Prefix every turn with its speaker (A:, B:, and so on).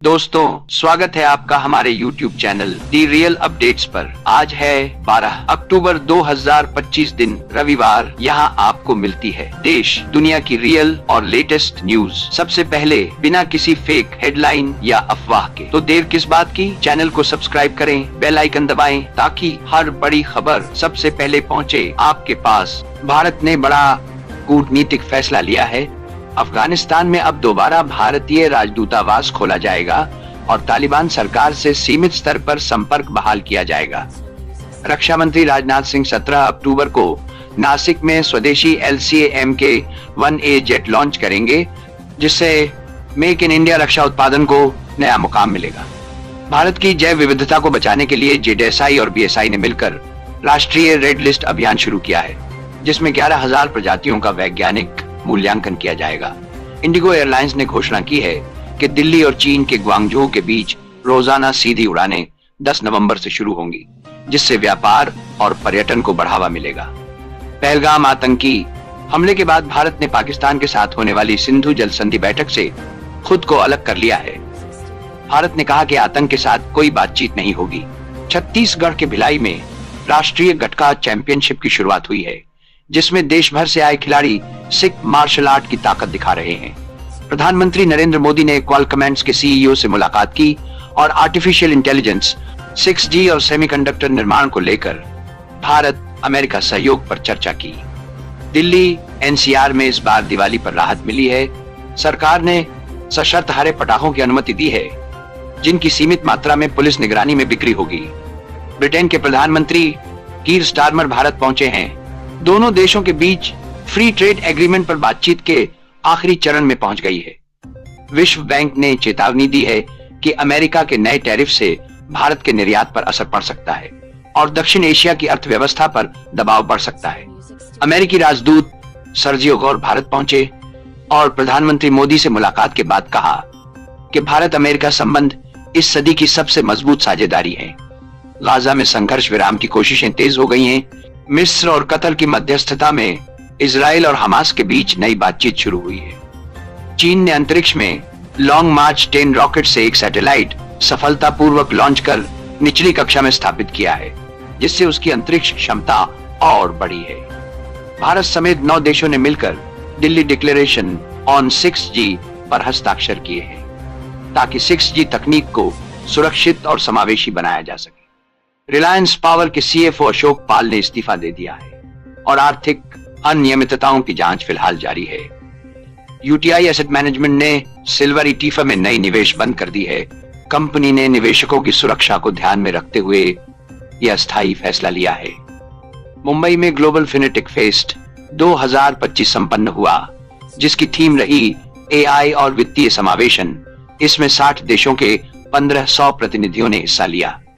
A: दोस्तों, स्वागत है आपका हमारे YouTube चैनल दी रियल अपडेट्स पर। आज है 12 अक्टूबर 2025 दिन रविवार। यहाँ आपको मिलती है देश दुनिया की रियल और लेटेस्ट न्यूज सबसे पहले, बिना किसी फेक हेडलाइन या अफवाह के। तो देर किस बात की, चैनल को सब्सक्राइब करें, बेल आइकन दबाएं ताकि हर बड़ी खबर सबसे पहले पहुँचे आपके पास। भारत ने बड़ा कूटनीतिक फैसला लिया है। अफगानिस्तान में अब दोबारा भारतीय राजदूतावास खोला जाएगा और तालिबान सरकार से सीमित स्तर पर संपर्क बहाल किया जाएगा। रक्षा मंत्री राजनाथ सिंह 17 अक्टूबर को नासिक में स्वदेशी LCA-MK-1A जेट लॉन्च करेंगे, जिससे मेक इन इंडिया रक्षा उत्पादन को नया मुकाम मिलेगा। भारत की जैव विविधता को बचाने के लिए JDSI और BSI ने मिलकर राष्ट्रीय रेड लिस्ट अभियान शुरू किया है, जिसमें 11,000 प्रजातियों का वैज्ञानिक मूल्यांकन किया जाएगा। इंडिगो एयरलाइंस ने घोषणा की है कि दिल्ली और चीन के ग्वांगझोउ के बीच रोजाना सीधी उड़ानें 10 नवंबर से शुरू होंगी, जिससे व्यापार और पर्यटन को बढ़ावा मिलेगा। पहलगाम आतंकी हमले के बाद भारत ने पाकिस्तान के साथ होने वाली सिंधु जल संधि बैठक से खुद को अलग कर लिया है। भारत ने कहा कि आतंक के साथ कोई बातचीत नहीं होगी। छत्तीसगढ़ के भिलाई में राष्ट्रीय गटका चैंपियनशिप की शुरुआत हुई है, जिसमें देश भर से आए खिलाड़ी सिख मार्शल आर्ट की ताकत दिखा रहे हैं। प्रधानमंत्री नरेंद्र मोदी ने क्वालकॉमेंट्स के CEO से मुलाकात की और आर्टिफिशियल इंटेलिजेंस, 6G और सेमीकंडक्टर निर्माण को लेकर भारत अमेरिका सहयोग पर चर्चा की। दिल्ली NCR में इस बार दिवाली पर राहत मिली है। सरकार ने सशर्त हरे पटाखों की अनुमति दी है, जिनकी सीमित मात्रा में पुलिस निगरानी में बिक्री होगी। ब्रिटेन के प्रधानमंत्री कीर स्टारमर भारत पहुंचे हैं। दोनों देशों के बीच फ्री ट्रेड एग्रीमेंट पर बातचीत के आखिरी चरण में पहुंच गई है। विश्व बैंक ने चेतावनी दी है कि अमेरिका के नए टैरिफ से भारत के निर्यात पर असर पड़ सकता है और दक्षिण एशिया की अर्थव्यवस्था पर दबाव बढ़ सकता है। अमेरिकी राजदूत सर्जियो गौर भारत पहुंचे और प्रधानमंत्री मोदी से मुलाकात के बाद कहा कि भारत अमेरिका संबंध इस सदी की सबसे मजबूत साझेदारी है। गाजा में संघर्ष विराम की कोशिशें तेज हो गई हैं। मिस्र और कतर की मध्यस्थता में इजराइल और हमास के बीच नई बातचीत शुरू हुई है। चीन ने अंतरिक्ष में लॉन्ग मार्च 10 रॉकेट से एक सैटेलाइट सफलतापूर्वक लॉन्च कर निचली कक्षा में स्थापित किया है, जिससे उसकी अंतरिक्ष क्षमता और बढ़ी है। भारत समेत 9 देशों ने मिलकर दिल्ली डिक्लेरेशन ऑन 6G पर हस्ताक्षर किए हैं, ताकि 6G तकनीक को सुरक्षित और समावेशी बनाया जा सके। रिलायंस पावर के CFO अशोक पाल ने इस्तीफा दे दिया है और आर्थिक अनियमितताओं की जांच फिलहाल जारी है। UTI एसेट मैनेजमेंट ने सिल्वर ETF में नई निवेश बंद कर दी है। कंपनी ने निवेशकों की सुरक्षा को ध्यान में रखते हुए यह अस्थायी फैसला लिया है। मुंबई में ग्लोबल फिनेटेक फेस्ट 2025 संपन्न हुआ, जिसकी थीम रही AI और वित्तीय समावेशन। इसमें 60 देशों के 1500 प्रतिनिधियों ने हिस्सा लिया।